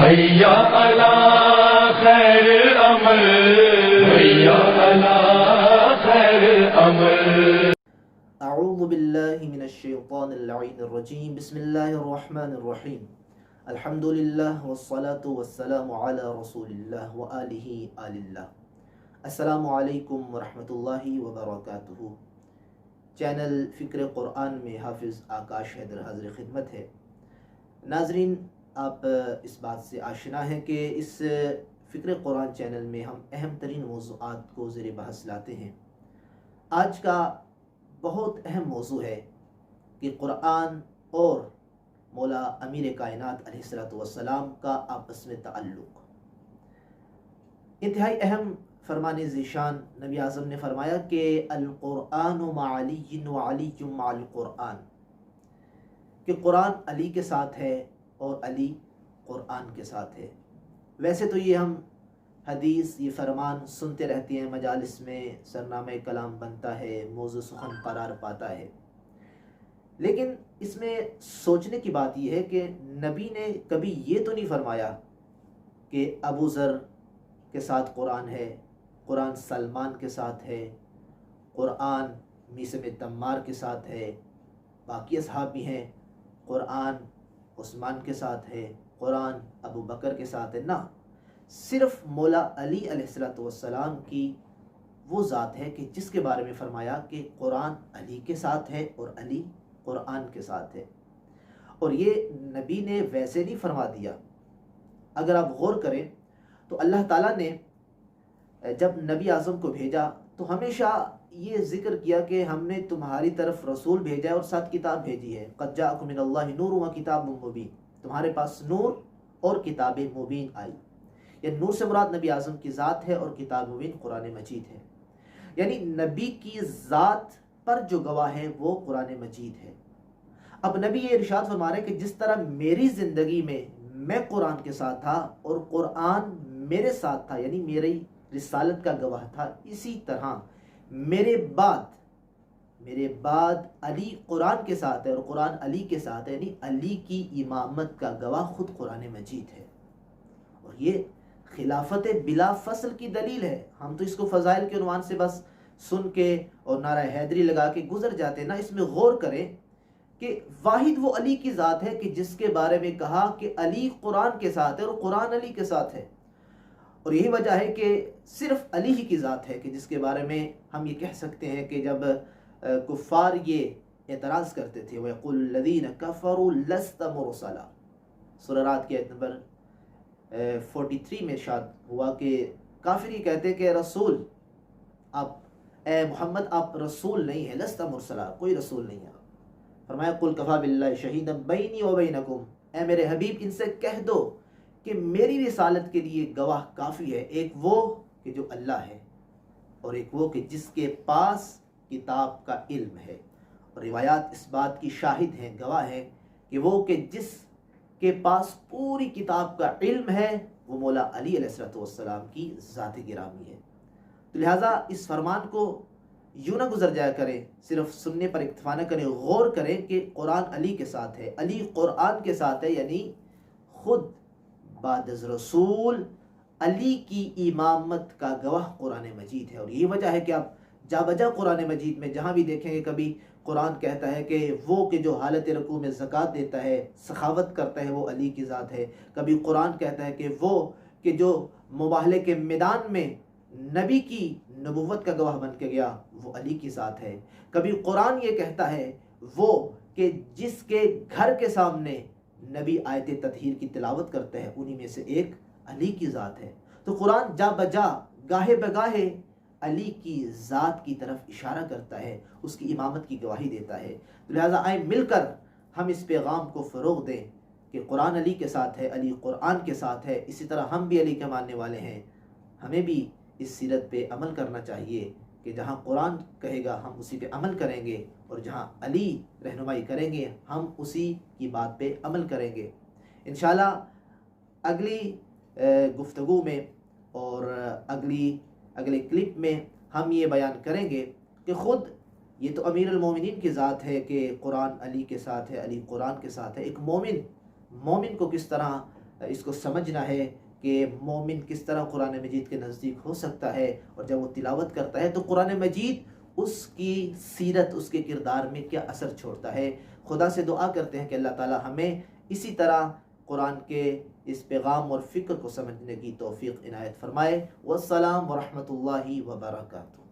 حیا علی خیر عمل، حیا علی خیر عمل۔ اعوذ باللہ من الشیطان اللعین الرجیم، بسم اللہ الرحمن الرحیم، الحمدللہ والصلاة والسلام علی رسول اللہ وآلہ آل اللہ۔ السلام علیکم ورحمۃ اللہ وبرکاتہ۔ چینل فکر قرآن میں حافظ آکاش حیدر حاضر خدمت ہے۔ ناظرین، آپ اس بات سے آشنا ہیں کہ اس فکر قرآن چینل میں ہم اہم ترین موضوعات کو زیر بحث لاتے ہیں۔ آج کا بہت اہم موضوع ہے کہ قرآن اور مولا امیر کائنات علیہ السلام کا آپس میں تعلق۔ انتہائی اہم فرمان ذیشان نبی اعظم نے فرمایا کہ القرآن مع علی وعلی مع القرآن، کہ قرآن علی کے ساتھ ہے اور علی قرآن کے ساتھ ہے۔ ویسے تو یہ ہم حدیث، یہ فرمان سنتے رہتے ہیں، مجالس میں سرنامہ کلام بنتا ہے، موضوع سخن قرار پاتا ہے، لیکن اس میں سوچنے کی بات یہ ہے کہ نبی نے کبھی یہ تو نہیں فرمایا کہ ابو ذر کے ساتھ قرآن ہے، قرآن سلمان کے ساتھ ہے، قرآن میثم تمار کے ساتھ ہے، باقی اصحاب بھی ہیں، قرآن عثمان کے ساتھ ہے، قرآن ابو بکر کے ساتھ ہے۔ نہ، صرف مولا علی علیہ السلام کی وہ ذات ہے کہ جس کے بارے میں فرمایا کہ قرآن علی کے ساتھ ہے اور علی قرآن کے ساتھ ہے۔ اور یہ نبی نے ویسے نہیں فرما دیا۔ اگر آپ غور کریں تو اللہ تعالیٰ نے جب نبی اعظم کو بھیجا تو ہمیشہ یہ ذکر کیا کہ ہم نے تمہاری طرف رسول بھیجا ہے اور ساتھ کتاب بھیجی ہے۔ قد جاءکم من اللہ نور و کتاب مبین، تمہارے پاس نور اور کتاب مبین آئی۔ یہ نور سے مراد نبی اعظم کی ذات ہے اور کتاب مبین قرآن مجید ہے، یعنی نبی کی ذات پر جو گواہ ہے وہ قرآن مجید ہے۔ اب نبی یہ ارشاد فرما رہے ہیں کہ جس طرح میری زندگی میں قرآن کے ساتھ تھا اور قرآن میرے ساتھ تھا، یعنی میری رسالت کا گواہ تھا، اسی طرح میرے بعد علی قرآن کے ساتھ ہے اور قرآن علی کے ساتھ ہے، یعنی علی کی امامت کا گواہ خود قرآن مجید ہے۔ اور یہ خلافت بلا فصل کی دلیل ہے۔ ہم تو اس کو فضائل کے عنوان سے بس سن کے اور نعرہ حیدری لگا کے گزر جاتے ہیں۔ نہ، اس میں غور کریں کہ واحد وہ علی کی ذات ہے کہ جس کے بارے میں کہا کہ علی قرآن کے ساتھ ہے اور قرآن علی کے ساتھ ہے۔ اور یہی وجہ ہے کہ صرف علی ہی کی ذات ہے کہ جس کے بارے میں ہم یہ کہہ سکتے ہیں کہ جب کفار یہ اعتراض کرتے تھے، وَيَقُولُ الَّذِينَ كَفَرُوا لَسْتَ مُرْسَلًا، سورہ رات کی آیت نمبر 43 میں ارشاد ہوا کہ کافر یہ کہتے کہ رسول، آپ اے محمد آپ رسول نہیں ہیں، لست مرسلا، کوئی رسول نہیں ہے۔ فرمایا قُلْ كَفَىٰ بِاللَّهِ شَهِيدًا بَيْنِي وَبَيْنَكُمْ، اے میرے حبیب ان سے کہہ دو کہ میری رسالت کے لیے گواہ کافی ہے، ایک وہ کہ جو اللہ ہے اور ایک وہ کہ جس کے پاس کتاب کا علم ہے۔ اور روایات اس بات کی شاہد ہیں، گواہ ہیں کہ وہ کہ جس کے پاس پوری کتاب کا علم ہے وہ مولا علی علیہ السلام کی ذات گرامی ہے۔ تو لہٰذا اس فرمان کو یوں نہ گزر جایا کریں، صرف سننے پر اکتفا نہ کریں، غور کریں کہ قرآن علی کے ساتھ ہے، علی قرآن کے ساتھ ہے، یعنی خود بعد از رسول علی کی امامت کا گواہ قرآن مجید ہے۔ اور یہی وجہ ہے کہ آپ جا بجا قرآن مجید میں جہاں بھی دیکھیں گے، کبھی قرآن کہتا ہے کہ وہ کہ جو حالت رکوع میں زکوٰۃ دیتا ہے، سخاوت کرتا ہے، وہ علی کی ذات ہے۔ کبھی قرآن کہتا ہے کہ وہ کہ جو مباہلے کے میدان میں نبی کی نبوت کا گواہ بن کے گیا، وہ علی کی ذات ہے۔ کبھی قرآن یہ کہتا ہے وہ کہ جس کے گھر کے سامنے نبی آیت تطہیر کی تلاوت کرتے ہیں، انہی میں سے ایک علی کی ذات ہے۔ تو قرآن جا بجا گاہے بگاہے علی کی ذات کی طرف اشارہ کرتا ہے، اس کی امامت کی گواہی دیتا ہے۔ تو لہٰذا آئیں مل کر ہم اس پیغام کو فروغ دیں کہ قرآن علی کے ساتھ ہے، علی قرآن کے ساتھ ہے، اسی طرح ہم بھی علی کے ماننے والے ہیں۔ ہمیں بھی اس سیرت پہ عمل کرنا چاہیے کہ جہاں قرآن کہے گا ہم اسی پہ عمل کریں گے، اور جہاں علی رہنمائی کریں گے ہم اسی کی بات پہ عمل کریں گے۔ انشاءاللہ اگلی گفتگو میں اور اگلے کلپ میں ہم یہ بیان کریں گے کہ خود یہ تو امیر المومنین کی ذات ہے کہ قرآن علی کے ساتھ ہے، علی قرآن کے ساتھ ہے۔ ایک مومن کو کس طرح اس کو سمجھنا ہے کہ مومن کس طرح قرآن مجید کے نزدیک ہو سکتا ہے، اور جب وہ تلاوت کرتا ہے تو قرآن مجید اس کی سیرت، اس کے کردار میں کیا اثر چھوڑتا ہے۔ خدا سے دعا کرتے ہیں کہ اللہ تعالی ہمیں اسی طرح قرآن کے اس پیغام اور فکر کو سمجھنے کی توفیق عنایت فرمائے۔ والسلام ورحمۃ اللہ وبرکاتہ۔